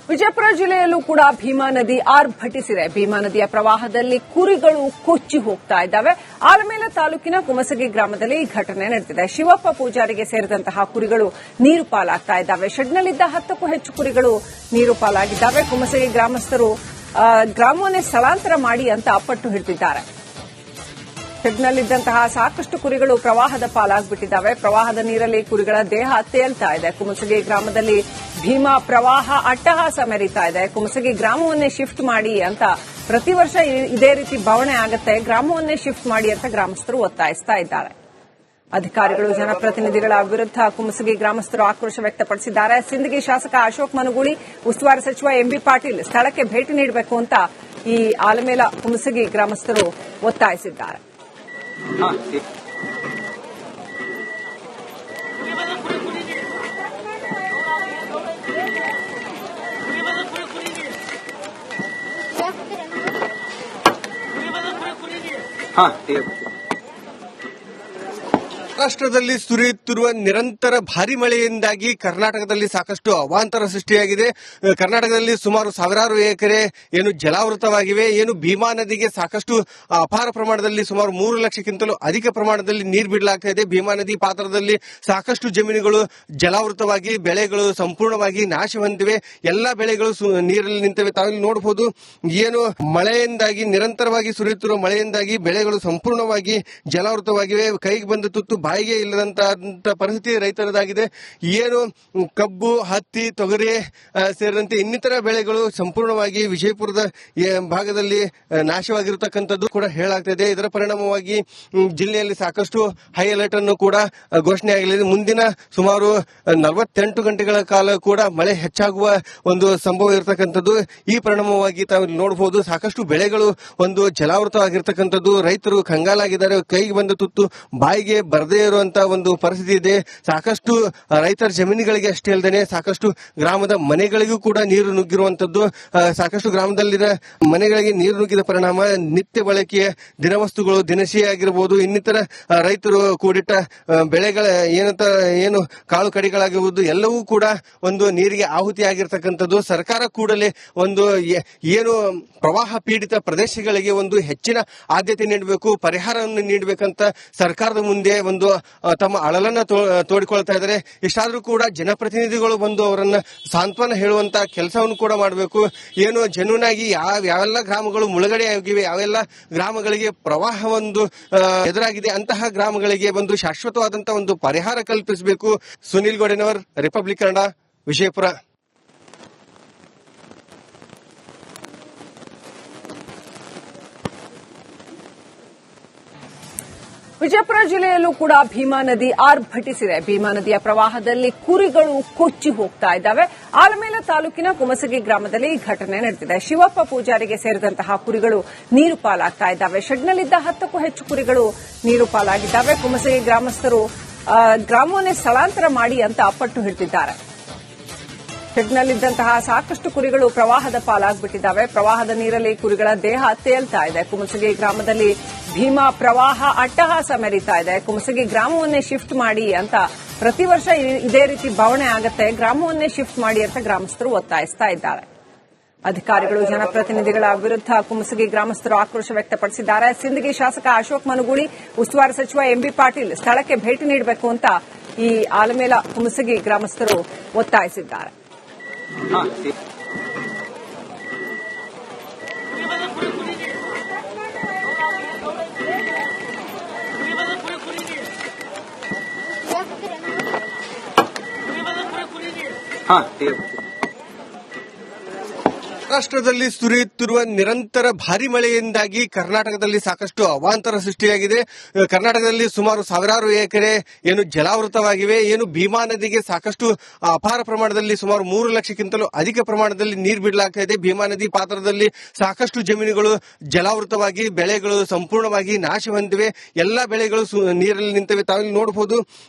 ವಿಜಯಪುರ ಜಿಲ್ಲೆಯಲ್ಲೂ ಕೂಡ ಭೀಮಾ ನದಿ ಆರ್ಭಟಿಸಿದೆ. ಭೀಮಾ ನದಿಯ ಪ್ರವಾಹದಲ್ಲಿ ಕುರಿಗಳು ಕೊಚ್ಚಿ ಹೋಗ್ತಾ ಇದ್ದಾವೆ. ಆಲಮೇಲ ತಾಲೂಕಿನ ಕುಮಸಗಿ ಗ್ರಾಮದಲ್ಲಿ ಈ ಘಟನೆ ನಡೆದಿದೆ. ಶಿವಪ್ಪ ಪೂಜಾರಿಗೆ ಸೇರಿದಂತಹ ಕುರಿಗಳು ನೀರು ಪಾಲಾಗ್ತಾ ಇದ್ದಾವೆ. ಶೆಡ್ನಲ್ಲಿದ್ದ 10ಕ್ಕೂ ಹೆಚ್ಚು ಕುರಿಗಳು ನೀರು ಪಾಲಾಗಿದ್ದಾವೆ. ಕುಮಸಗಿ ಗ್ರಾಮಸ್ಥರು ಗ್ರಾಮವನ್ನೇ ಸ್ಥಳಾಂತರ ಮಾಡಿ ಅಂತ ಅಪ್ಪಟ್ಟು ಹಿಡಿದಿದ್ದಾರೆ. ಶೆಡ್ನಲ್ಲಿದ್ದಂತಹ ಸಾಕಷ್ಟು ಕುರಿಗಳು ಪ್ರವಾಹದ ಪಾಲಾಗ್ಬಿಟ್ಟಿದ್ದಾವೆ. ಪ್ರವಾಹದ ನೀರಲ್ಲಿ ಕುರಿಗಳ ದೇಹ ತೇಲ್ತಾ ಇದೆ. ಕುಮಸಗಿ ಗ್ರಾಮದಲ್ಲಿ ಭೀಮಾ ಪ್ರವಾಹ ಅಟ್ಟಹಾಸ ಮೆರೀತಾ ಇದೆ. ಕುಮಸಗಿ ಗ್ರಾಮವನ್ನೇ ಶಿಫ್ಟ್ ಮಾಡಿ ಅಂತ ಪ್ರತಿ ವರ್ಷ ಇದೇ ರೀತಿ ಬವಣೆ ಆಗುತ್ತೆ. ಗ್ರಾಮವನ್ನೇ ಶಿಫ್ಟ್ ಮಾಡಿ ಅಂತ ಗ್ರಾಮಸ್ಥರು ಒತ್ತಾಯಿಸ್ತಾ ಇದ್ದಾರೆ. ಅಧಿಕಾರಿಗಳು ಜನಪ್ರತಿನಿಧಿಗಳ ವಿರುದ್ಧ ಕುಮಸಗಿ ಗ್ರಾಮಸ್ಥರು ಆಕ್ರೋಶ ವ್ಯಕ್ತಪಡಿಸಿದ್ದಾರೆ. ಸಿಂದಗಿ ಶಾಸಕ ಅಶೋಕ್ ಮನುಗೂಳಿ, ಉಸ್ತುವಾರಿ ಸಚಿವ ಎಂಬಿ ಪಾಟೀಲ್ ಸ್ಥಳಕ್ಕೆ ಭೇಟಿ ನೀಡಬೇಕು ಅಂತ ಈ ಆಲಮೇಲ ಕುಮಸಗಿ ಗ್ರಾಮಸ್ಥರು ಒತ್ತಾಯಿಸಿದ್ದಾರೆ. ರಾಷ್ಟ್ರದಲ್ಲಿ ಸುರಿಯುತ್ತಿರುವ ನಿರಂತರ ಭಾರಿ ಮಳೆಯಿಂದಾಗಿ ಕರ್ನಾಟಕದಲ್ಲಿ ಸಾಕಷ್ಟು ಅವಾಂತರ ಸೃಷ್ಟಿಯಾಗಿದೆ. ಕರ್ನಾಟಕದಲ್ಲಿ ಸುಮಾರು ಸಾವಿರಾರು ಎಕರೆ ಏನು ಜಲಾವೃತವಾಗಿವೆ. ಏನು ಭೀಮಾ ನದಿಗೆ ಸಾಕಷ್ಟು ಅಪಾರ ಪ್ರಮಾಣದಲ್ಲಿ ಸುಮಾರು 3 ಲಕ್ಷಕ್ಕಿಂತಲೂ ಅಧಿಕ ಪ್ರಮಾಣದಲ್ಲಿ ನೀರು ಬಿಡಲಾಗ್ತಾ ಇದೆ. ಭೀಮಾ ನದಿ ಪಾತ್ರದಲ್ಲಿ ಸಾಕಷ್ಟು ಜಮೀನುಗಳು ಜಲಾವೃತವಾಗಿ ಬೆಳೆಗಳು ಸಂಪೂರ್ಣವಾಗಿ ನಾಶ ಹೊಂದಿವೆ. ಎಲ್ಲಾ ಬೆಳೆಗಳು ನೀರಲ್ಲಿ ನಿಂತಿವೆ. ತಾವಿಲ್ಲಿ ನೋಡಬಹುದು, ಏನು ಮಳೆಯಿಂದಾಗಿ ನಿರಂತರವಾಗಿ ಸುರಿಯುತ್ತಿರುವ ಮಳೆಯಿಂದಾಗಿ ಬೆಳೆಗಳು ಸಂಪೂರ್ಣವಾಗಿ ಜಲಾವೃತವಾಗಿವೆ. ಕೈಗೆ ಬಂದ ತುತ್ತು ಬಾಯಿಗೆ ಇಲ್ಲದಂತ ಪರಿಸ್ಥಿತಿ ರೈತರದಾಗಿದೆ. ಏನು ಕಬ್ಬು, ಹತ್ತಿ, ತೊಗರಿ ಸೇರಿದಂತೆ ಇನ್ನಿತರ ಬೆಳೆಗಳು ಸಂಪೂರ್ಣವಾಗಿ ವಿಜಯಪುರದ ಭಾಗದಲ್ಲಿ ನಾಶವಾಗಿರತಕ್ಕಂಥದ್ದು ಕೂಡ ಹೇಳಲಾಗ್ತಿದೆ. ಇದರ ಪರಿಣಾಮವಾಗಿ ಜಿಲ್ಲೆಯಲ್ಲಿ ಸಾಕಷ್ಟು ಹೈ ಅಲರ್ಟ್ ಅನ್ನು ಕೂಡ ಘೋಷಣೆ ಆಗಲಿದೆ. ಮುಂದಿನ ಸುಮಾರು 48 ಗಂಟೆಗಳ ಕಾಲ ಕೂಡ ಮಳೆ ಹೆಚ್ಚಾಗುವ ಒಂದು ಸಂಭವ ಇರತಕ್ಕಂಥದ್ದು. ಈ ಪರಿಣಾಮವಾಗಿ ತಾವು ನೋಡಬಹುದು, ಸಾಕಷ್ಟು ಬೆಳೆಗಳು ಒಂದು ಜಲಾವೃತವಾಗಿರ್ತಕ್ಕಂಥದ್ದು. ರೈತರು ಕಂಗಾಲಾಗಿದ್ದಾರೆ. ಕೈಗೆ ಬಂದ ತುತ್ತು ಬಾಯಿಗೆ ಬರದೇ ಇರುವಂತಹ ಒಂದು ಪರಿಸ್ಥಿತಿ ಇದೆ. ಸಾಕಷ್ಟು ರೈತರ ಜಮೀನುಗಳಿಗೆ ಅಷ್ಟೇ ಅಲ್ಲದೆ ಸಾಕಷ್ಟು ಗ್ರಾಮದ ಮನೆಗಳಿಗೂ ಕೂಡ ನೀರು ನುಗ್ಗಿರುವಂತದ್ದು. ಸಾಕಷ್ಟು ಗ್ರಾಮದಲ್ಲಿನ ಮನೆಗಳಿಗೆ ನೀರು ನುಗ್ಗಿದ ಪರಿಣಾಮ ನಿತ್ಯ ಬಳಕೆಯ ದಿನವಸ್ತುಗಳು, ದಿನಸಿ ಆಗಿರಬಹುದು, ಇನ್ನಿತರ ರೈತರು ಕೂಡಿಟ್ಟ ಬೆಳೆಗಳ ಏನು ಕಾಳು ಕಡಿಗಳಾಗಿರುವುದು ಎಲ್ಲವೂ ಕೂಡ ಒಂದು ನೀರಿಗೆ ಆಹುತಿ ಆಗಿರ್ತಕ್ಕಂಥದ್ದು. ಸರ್ಕಾರ ಕೂಡಲೇ ಒಂದು ಏನು ಪ್ರವಾಹ ಪೀಡಿತ ಪ್ರದೇಶಗಳಿಗೆ ಒಂದು ಹೆಚ್ಚಿನ ಆದ್ಯತೆ ನೀಡಬೇಕು, ಪರಿಹಾರವನ್ನು ನೀಡಬೇಕಂತ ಸರ್ಕಾರದ ಮುಂದೆ ಒಂದು ತಮ್ಮ ಅಳಲನ್ನ ತೋಡಿಕೊಳ್ತಾ ಇದ್ದಾರೆ. ಇಷ್ಟಾದ್ರೂ ಕೂಡ ಜನಪ್ರತಿನಿಧಿಗಳು ಬಂದು ಅವರನ್ನ ಸಾಂತ್ವನ ಹೇಳುವಂತ ಕೆಲಸವನ್ನು ಕೂಡ ಮಾಡಬೇಕು. ಏನು ಜೆನ್ಯೂನ್ ಆಗಿ ಯಾವೆಲ್ಲ ಗ್ರಾಮಗಳು ಮುಳುಗಡೆ ಆಗಿವೆ, ಯಾವೆಲ್ಲ ಗ್ರಾಮಗಳಿಗೆ ಪ್ರವಾಹ ಒಂದು ಎದುರಾಗಿದೆ, ಅಂತಹ ಗ್ರಾಮಗಳಿಗೆ ಒಂದು ಶಾಶ್ವತವಾದಂತಹ ಒಂದು ಪರಿಹಾರ ಕಲ್ಪಿಸಬೇಕು. ಸುನಿಲ್ ಗೋಡೆನವರ್, ರಿಪಬ್ಲಿಕ್ ಕನ್ನಡ, ವಿಜಯಪುರ. ವಿಜಯಪುರ ಜಿಲ್ಲೆಯಲ್ಲೂ ಕೂಡ ಭೀಮಾ ನದಿ ಆರ್ಭಟಿಸಿದೆ. ಭೀಮಾ ನದಿಯ ಪ್ರವಾಹದಲ್ಲಿ ಕುರಿಗಳು ಕೊಚ್ಚಿ ಹೋಗ್ತಾ ಇದ್ದಾವೆ. ಆಲಮೇಲ ತಾಲೂಕಿನ ಕುಮಸಗಿ ಗ್ರಾಮದಲ್ಲಿ ಈ ಘಟನೆ ನಡೆದಿದೆ. ಶಿವಪ್ಪ ಪೂಜಾರಿಗೆ ಸೇರಿದಂತಹ ಕುರಿಗಳು ನೀರು ಪಾಲಾಗ್ತಾ ಇದ್ದಾವೆ. ಶೆಡ್ನಲ್ಲಿದ್ದ 10ಕ್ಕೂ ಹೆಚ್ಚು ಕುರಿಗಳು ನೀರು ಪಾಲಾಗಿದ್ದಾವೆ. ಕುಮಸಗಿ ಗ್ರಾಮಸ್ಥರು ಗ್ರಾಮವನ್ನೇ ಸ್ಥಳಾಂತರ ಮಾಡಿ ಅಂತ ಅಪ್ಪಟ್ಟು ಹಿಡಿದಿದ್ದಾರೆ. ಶೆಡ್ನಲ್ಲಿದ್ದಂತಹ ಸಾಕಷ್ಟು ಕುರಿಗಳು ಪ್ರವಾಹದ ಪಾಲಾಗ್ಬಿಟ್ಟಿದ್ದಾವೆ. ಪ್ರವಾಹದ ನೀರಲ್ಲಿ ಕುರಿಗಳ ದೇಹ ತೇಲ್ತಾ ಇದೆ. ಕುಮಸಗಿ ಗ್ರಾಮದಲ್ಲಿ ಭೀಮಾ ಪ್ರವಾಹ ಅಟ್ಟಹಾಸ ಮೆರೀತಾ ಇದೆ. ಕುಮಸಗಿ ಗ್ರಾಮವನ್ನೇ ಶಿಫ್ಟ್ ಮಾಡಿ ಅಂತ ಪ್ರತಿ ವರ್ಷ ಇದೇ ರೀತಿ ಬವಣೆ ಆಗುತ್ತೆ. ಗ್ರಾಮವನ್ನೇ ಶಿಫ್ಟ್ ಮಾಡಿ ಅಂತ ಗ್ರಾಮಸ್ಥರು ಒತ್ತಾಯಿಸ್ತಾ ಇದ್ದಾರೆ. ಅಧಿಕಾರಿಗಳು ಜನಪ್ರತಿನಿಧಿಗಳ ವಿರುದ್ಧ ಕುಮಸಗಿ ಗ್ರಾಮಸ್ಥರು ಆಕ್ರೋಶ ವ್ಯಕ್ತಪಡಿಸಿದ್ದಾರೆ. ಸಿಂದಗಿ ಶಾಸಕ ಅಶೋಕ್ ಮನುಗೂಳಿ, ಉಸ್ತುವಾರಿ ಸಚಿವ ಎಂಬಿ ಪಾಟೀಲ್ ಸ್ಥಳಕ್ಕೆ ಭೇಟಿ ನೀಡಬೇಕು ಅಂತ ಈ ಆಲಮೇಲ ಕುಮಸಗಿ ಗ್ರಾಮಸ್ಥರು ಒತ್ತಾಯಿಸಿದ್ದಾರೆ. ರಾಷ್ಟ್ರದಲ್ಲಿ ಸುರಿಯುತ್ತಿರುವ ನಿರಂತರ ಭಾರಿ ಮಳೆಯಿಂದಾಗಿ ಕರ್ನಾಟಕದಲ್ಲಿ ಸಾಕಷ್ಟು ಅವಾಂತರ ಸೃಷ್ಟಿಯಾಗಿದೆ. ಕರ್ನಾಟಕದಲ್ಲಿ ಸುಮಾರು ಸಾವಿರಾರು ಎಕರೆ ಏನು ಜಲಾವೃತವಾಗಿವೆ. ಏನು ಭೀಮಾ ನದಿಗೆ ಸಾಕಷ್ಟು ಅಪಾರ ಪ್ರಮಾಣದಲ್ಲಿ ಸುಮಾರು 3 ಲಕ್ಷಕ್ಕಿಂತಲೂ ಅಧಿಕ ಪ್ರಮಾಣದಲ್ಲಿ ನೀರು ಬಿಡಲಾಗ್ತಾ ಇದೆ. ಭೀಮಾ ನದಿ ಪಾತ್ರದಲ್ಲಿ ಸಾಕಷ್ಟು ಜಮೀನುಗಳು ಜಲಾವೃತವಾಗಿ ಬೆಳೆಗಳು ಸಂಪೂರ್ಣವಾಗಿ ನಾಶ ಹೊಂದಿವೆ. ಎಲ್ಲಾ ಬೆಳೆಗಳು ನೀರಲ್ಲಿ ನಿಂತಿವೆ. ತಾವಿಲ್ಲಿ ನೋಡಬಹುದು,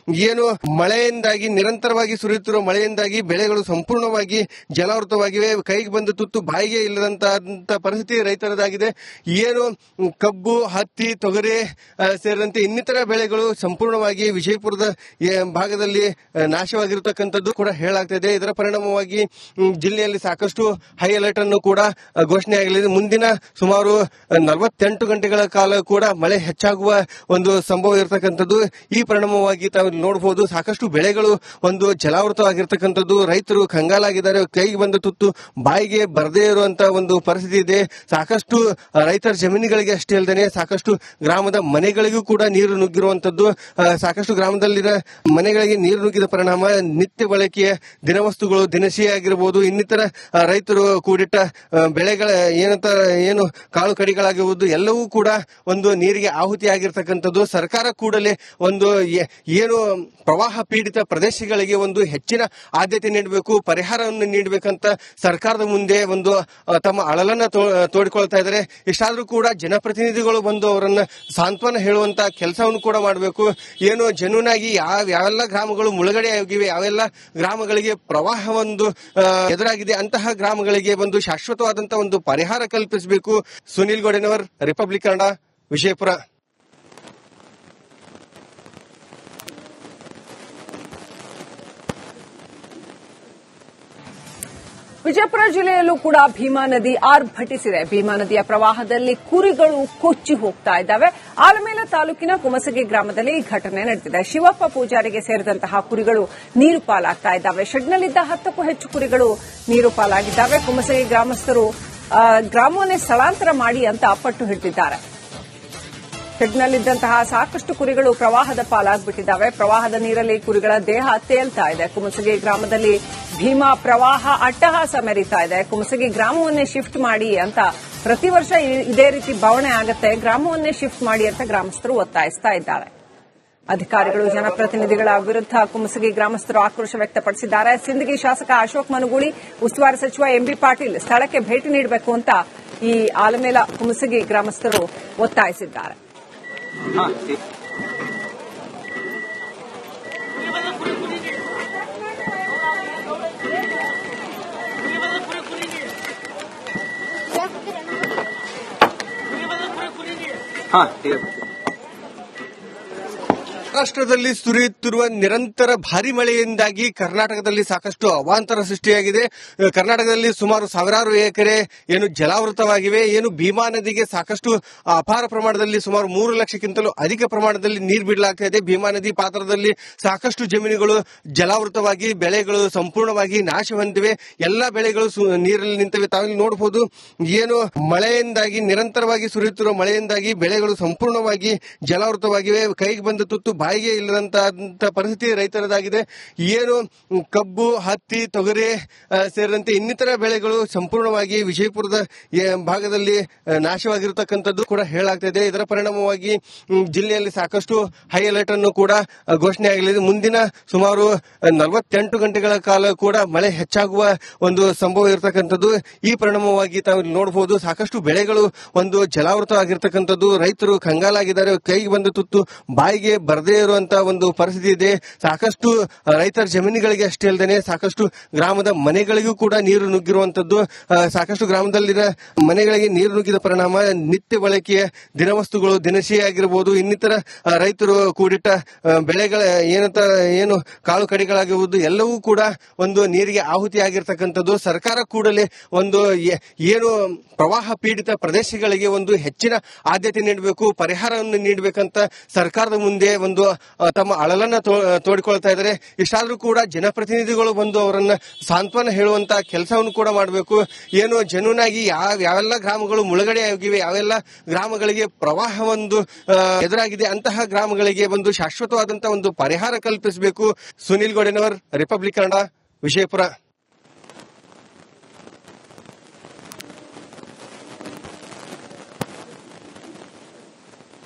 ಏನು ಮಳೆಯಿಂದಾಗಿ ನಿರಂತರವಾಗಿ ಸುರಿಯುತ್ತಿರುವ ಮಳೆಯಿಂದಾಗಿ ಬೆಳೆಗಳು ಸಂಪೂರ್ಣವಾಗಿ ಜಲಾವೃತವಾಗಿವೆ. ಕೈಗೆ ಬಂದ ತುತ್ತು ಬಾಯಿಗೆ ಇಲ್ಲದಂತ ಪರಿಸ್ಥಿತಿ ರೈತರದಾಗಿದೆ. ಏನು ಕಬ್ಬು, ಹತ್ತಿ, ತೊಗರಿ ಸೇರಿದಂತೆ ಇನ್ನಿತರ ಬೆಳೆಗಳು ಸಂಪೂರ್ಣವಾಗಿ ವಿಜಯಪುರದ ಭಾಗದಲ್ಲಿ ನಾಶವಾಗಿರತಕ್ಕಂಥದ್ದು ಕೂಡ ಹೇಳಲಾಗ್ತಿದೆ. ಇದರ ಪರಿಣಾಮವಾಗಿ ಜಿಲ್ಲೆಯಲ್ಲಿ ಸಾಕಷ್ಟು ಹೈ ಅಲರ್ಟ್ ಅನ್ನು ಕೂಡ ಘೋಷಣೆ ಆಗಲಿದೆ. ಮುಂದಿನ ಸುಮಾರು 48 ಗಂಟೆಗಳ ಕಾಲ ಕೂಡ ಮಳೆ ಹೆಚ್ಚಾಗುವ ಒಂದು ಸಂಭವ ಇರತಕ್ಕಂಥದ್ದು. ಈ ಪರಿಣಾಮವಾಗಿ ತಾವು ನೋಡಬಹುದು ಸಾಕಷ್ಟು ಬೆಳೆಗಳು ಒಂದು ಜಲಾವೃತವಾಗಿರ್ತಕ್ಕಂಥದ್ದು. ರೈತರು ಕಂಗಾಲಾಗಿದ್ದಾರೆ. ಕೈಗೆ ಬಂದ ತುತ್ತು ಬಾಯಿಗೆ ಬರದೇ ಇರುವಂತಹ ಒಂದು ಪರಿಸ್ಥಿತಿ ಇದೆ. ಸಾಕಷ್ಟು ರೈತರ ಜಮೀನುಗಳಿಗೆ ಅಷ್ಟೇ ಅಲ್ಲದೆ ಸಾಕಷ್ಟು ಗ್ರಾಮದ ಮನೆಗಳಿಗೂ ಕೂಡ ನೀರು ನುಗ್ಗಿರುವಂತದ್ದು. ಸಾಕಷ್ಟು ಗ್ರಾಮದಲ್ಲಿನ ಮನೆಗಳಿಗೆ ನೀರು ನುಗ್ಗಿದ ಪರಿಣಾಮ ನಿತ್ಯ ಬಳಕೆಯ ದಿನವಸ್ತುಗಳು, ದಿನಸಿ ಆಗಿರಬಹುದು, ಇನ್ನಿತರ ರೈತರು ಕೂಡಿಟ್ಟ ಬೆಳೆಗಳ ಏನು ಕಾಳು ಕಡಿಗಳಾಗಿರುವುದು ಎಲ್ಲವೂ ಕೂಡ ಒಂದು ನೀರಿಗೆ ಆಹುತಿ ಆಗಿರ್ತಕ್ಕಂಥದ್ದು. ಸರ್ಕಾರ ಕೂಡಲೇ ಒಂದು ಏನು ಪ್ರವಾಹ ಪೀಡಿತ ಪ್ರದೇಶಗಳಿಗೆ ಒಂದು ಹೆಚ್ಚಿನ ಆದ್ಯತೆ ನೀಡಬೇಕು, ಪರಿಹಾರವನ್ನು ನೀಡಬೇಕಂತ ಸರ್ಕಾರದ ಮುಂದೆ ಒಂದು ತಮ್ಮ ಅಳಲನ್ನ ತೋಡಿಕೊಳ್ತಾ ಇದ್ದಾರೆ. ಇಷ್ಟಾದ್ರೂ ಕೂಡ ಜನಪ್ರತಿನಿಧಿಗಳು ಬಂದು ಅವರನ್ನ ಸಾಂತ್ವನ ಹೇಳುವಂತ ಕೆಲಸವನ್ನು ಕೂಡ ಮಾಡಬೇಕು. ಏನು ಜೆನ್ಯೂನ್ ಆಗಿ ಯಾವೆಲ್ಲ ಗ್ರಾಮಗಳು ಮುಳುಗಡೆ ಆಗಿವೆ, ಯಾವೆಲ್ಲ ಗ್ರಾಮಗಳಿಗೆ ಪ್ರವಾಹ ಒಂದು ಎದುರಾಗಿದೆ, ಅಂತಹ ಗ್ರಾಮಗಳಿಗೆ ಒಂದು ಶಾಶ್ವತವಾದಂತಹ ಒಂದು ಪರಿಹಾರ ಕಲ್ಪಿಸಬೇಕು. ಸುನಿಲ್ ಗೋಡೆನವರ್, ರಿಪಬ್ಲಿಕ್ ಕನ್ನಡ, ವಿಜಯಪುರ. ವಿಜಯಪುರ ಜಿಲ್ಲೆಯಲ್ಲೂ ಕೂಡ ಭೀಮಾ ನದಿ ಆರ್ಭಟಿಸಿದೆ. ಭೀಮಾ ನದಿಯ ಪ್ರವಾಹದಲ್ಲಿ ಕುರಿಗಳು ಕೊಚ್ಚಿ ಹೋಗ್ತಾ ಇದ್ದಾವೆ. ಆಲಮೇಲ ತಾಲೂಕಿನ ಕುಮಸಗಿ ಗ್ರಾಮದಲ್ಲಿ ಈ ಘಟನೆ ನಡೆದಿದೆ. ಶಿವಪ್ಪ ಪೂಜಾರಿಗೆ ಸೇರಿದಂತಹ ಕುರಿಗಳು ನೀರು ಪಾಲಾಗ್ತಾ ಇದ್ದಾವೆ. ಶೆಡ್ನಲ್ಲಿದ್ದ 10ಕ್ಕೂ ಹೆಚ್ಚು ಕುರಿಗಳು ನೀರು ಪಾಲಾಗಿದ್ದಾವೆ. ಕುಮಸಗಿ ಗ್ರಾಮಸ್ಥರು ಗ್ರಾಮವನ್ನೇ ಸ್ಥಳಾಂತರ ಮಾಡಿ ಅಂತ ಪಟ್ಟು ಹಿಡಿದಿದ್ದಾರೆ. ಶೆಡ್ನಲ್ಲಿದ್ದಂತಹ ಸಾಕಷ್ಟು ಕುರಿಗಳು ಪ್ರವಾಹದ ಪಾಲಾಗ್ಬಿಟ್ಟಿದ್ದಾವೆ. ಪ್ರವಾಹದ ನೀರಲ್ಲಿ ಕುರಿಗಳ ದೇಹ ತೇಲ್ತಾ ಇದೆ. ಕುಮಸಗಿ ಗ್ರಾಮದಲ್ಲಿ ಭೀಮಾ ಪ್ರವಾಹ ಅಟ್ಟಹಾಸ ಮೆರೀತಾ ಇದೆ. ಕುಮಸಗಿ ಗ್ರಾಮವನ್ನೇ ಶಿಫ್ಟ್ ಮಾಡಿ ಅಂತ ಪ್ರತಿ ವರ್ಷ ಇದೇ ರೀತಿ ಬವಣೆ ಆಗುತ್ತೆ. ಗ್ರಾಮವನ್ನೇ ಶಿಫ್ಟ್ ಮಾಡಿ ಅಂತ ಗ್ರಾಮಸ್ಥರು ಒತ್ತಾಯಿಸ್ತಾ ಇದ್ದಾರೆ. ಅಧಿಕಾರಿಗಳು, ಜನಪ್ರತಿನಿಧಿಗಳ ವಿರುದ್ಧ ಕುಮಸಗಿ ಗ್ರಾಮಸ್ಥರು ಆಕ್ರೋಶ ವ್ಯಕ್ತಪಡಿಸಿದ್ದಾರೆ. ಸಿಂದಗಿ ಶಾಸಕ ಅಶೋಕ್ ಮನುಗೂಳಿ, ಉಸ್ತುವಾರಿ ಸಚಿವ ಎಂಬಿ ಪಾಟೀಲ್ ಸ್ಥಳಕ್ಕೆ ಭೇಟಿ ನೀಡಬೇಕು ಅಂತ ಈ ಆಲಮೇಲ ಕುಮಸಗಿ ಗ್ರಾಮಸ್ಥರು ಒತ್ತಾಯಿಸಿದ್ದಾರೆ. ಮಹಾರಾಷ್ಟ್ರದಲ್ಲಿ ಸುರಿಯುತ್ತಿರುವ ನಿರಂತರ ಭಾರಿ ಮಳೆಯಿಂದಾಗಿ ಕರ್ನಾಟಕದಲ್ಲಿ ಸಾಕಷ್ಟು ಅವಾಂತರ ಸೃಷ್ಟಿಯಾಗಿದೆ. ಕರ್ನಾಟಕದಲ್ಲಿ ಸುಮಾರು ಸಾವಿರಾರು ಎಕರೆ ಏನು ಜಲಾವೃತವಾಗಿವೆ. ಏನು ಭೀಮಾ ನದಿಗೆ ಸಾಕಷ್ಟು ಅಪಾರ ಪ್ರಮಾಣದಲ್ಲಿ ಸುಮಾರು 3 ಲಕ್ಷಕ್ಕಿಂತಲೂ ಅಧಿಕ ಪ್ರಮಾಣದಲ್ಲಿ ನೀರು ಬಿಡಲಾಗ್ತಾ ಇದೆ. ಭೀಮಾ ನದಿ ಪಾತ್ರದಲ್ಲಿ ಸಾಕಷ್ಟು ಜಮೀನುಗಳು ಜಲಾವೃತವಾಗಿ ಬೆಳೆಗಳು ಸಂಪೂರ್ಣವಾಗಿ ನಾಶ ಹೊಂದಿವೆ. ಎಲ್ಲಾ ಬೆಳೆಗಳು ನೀರಲ್ಲಿ ನಿಂತಿವೆ. ತಾವಿಲ್ಲಿ ನೋಡಬಹುದು ಏನು ಮಳೆಯಿಂದಾಗಿ, ನಿರಂತರವಾಗಿ ಸುರಿಯುತ್ತಿರುವ ಮಳೆಯಿಂದಾಗಿ ಬೆಳೆಗಳು ಸಂಪೂರ್ಣವಾಗಿ ಜಲಾವೃತವಾಗಿವೆ. ಕೈಗೆ ಬಂದ ತುತ್ತು ಬಾಯಿಗೆ ಇಲ್ಲದಂತ ಪರಿಸ್ಥಿತಿ ರೈತರದಾಗಿದೆ. ಏನು ಕಬ್ಬು, ಹತ್ತಿ, ತೊಗರಿ ಸೇರಿದಂತೆ ಇನ್ನಿತರ ಬೆಳೆಗಳು ಸಂಪೂರ್ಣವಾಗಿ ವಿಜಯಪುರದ ಭಾಗದಲ್ಲಿ ನಾಶವಾಗಿರತಕ್ಕಂಥದ್ದು ಕೂಡ ಹೇಳಲಾಗ್ತಿದೆ. ಇದರ ಪರಿಣಾಮವಾಗಿ ಜಿಲ್ಲೆಯಲ್ಲಿ ಸಾಕಷ್ಟು ಹೈ ಅಲರ್ಟ್ ಅನ್ನು ಕೂಡ ಘೋಷಣೆ ಆಗಲಿದೆ. ಮುಂದಿನ ಸುಮಾರು 48 ಗಂಟೆಗಳ ಕಾಲ ಕೂಡ ಮಳೆ ಹೆಚ್ಚಾಗುವ ಒಂದು ಸಂಭವ ಇರತಕ್ಕಂಥದ್ದು. ಈ ಪರಿಣಾಮವಾಗಿ ತಾವು ನೋಡಬಹುದು ಸಾಕಷ್ಟು ಬೆಳೆಗಳು ಒಂದು ಜಲಾವೃತವಾಗಿರ್ತಕ್ಕಂಥದ್ದು. ರೈತರು ಕಂಗಾಲಾಗಿದ್ದಾರೆ. ಕೈಗೆ ಬಂದ ತುತ್ತು ಬಾಯಿಗೆ ಬರದೇ ಇರುವಂತಹ ಒಂದು ಪರಿಸ್ಥಿತಿ ಇದೆ. ಸಾಕಷ್ಟು ರೈತರ ಜಮೀನುಗಳಿಗೆ ಅಷ್ಟೇ ಅಲ್ಲದೆ ಸಾಕಷ್ಟು ಗ್ರಾಮದ ಮನೆಗಳಿಗೂ ಕೂಡ ನೀರು ನುಗ್ಗಿರುವಂತದ್ದು. ಸಾಕಷ್ಟು ಗ್ರಾಮದಲ್ಲಿನ ಮನೆಗಳಿಗೆ ನೀರು ನುಗ್ಗಿದ ಪರಿಣಾಮ ನಿತ್ಯ ಬಳಕೆಯ ದಿನವಸ್ತುಗಳು, ದಿನಸಿ ಆಗಿರಬಹುದು, ಇನ್ನಿತರ ರೈತರು ಕೂಡಿಟ್ಟ ಬೆಳೆಗಳ ಏನು ಕಾಳು ಕಡಿಗಳಾಗಿರುವುದು ಎಲ್ಲವೂ ಕೂಡ ಒಂದು ನೀರಿಗೆ ಆಹುತಿ ಆಗಿರ್ತಕ್ಕಂಥದ್ದು. ಸರ್ಕಾರ ಕೂಡಲೇ ಒಂದು ಏನು ಪ್ರವಾಹ ಪೀಡಿತ ಪ್ರದೇಶಗಳಿಗೆ ಒಂದು ಹೆಚ್ಚಿನ ಆದ್ಯತೆ ನೀಡಬೇಕು, ಪರಿಹಾರವನ್ನು ನೀಡಬೇಕಂತ ಸರ್ಕಾರದ ಮುಂದೆ ಒಂದು ತಮ್ಮ ಅಳಲನ್ನ ತೋಡಿಕೊಳ್ತಾ ಇದ್ದಾರೆ. ಇಷ್ಟಾದ್ರೂ ಕೂಡ ಜನಪ್ರತಿನಿಧಿಗಳು ಬಂದು ಅವರನ್ನ ಸಾಂತ್ವನ ಹೇಳುವಂತ ಕೆಲಸವನ್ನು ಕೂಡ ಮಾಡಬೇಕು. ಏನು ಜೆನ್ಯೂನ್ ಆಗಿ ಯಾವೆಲ್ಲ ಗ್ರಾಮಗಳು ಮುಳುಗಡೆ ಆಗಿವೆ, ಯಾವೆಲ್ಲ ಗ್ರಾಮಗಳಿಗೆ ಪ್ರವಾಹ ಒಂದು ಎದುರಾಗಿದೆ, ಅಂತಹ ಗ್ರಾಮಗಳಿಗೆ ಒಂದು ಶಾಶ್ವತವಾದಂತಹ ಒಂದು ಪರಿಹಾರ ಕಲ್ಪಿಸಬೇಕು. ಸುನಿಲ್ ಗೋಡೆನವರ್, ರಿಪಬ್ಲಿಕ್ ಕನ್ನಡ, ವಿಜಯಪುರ.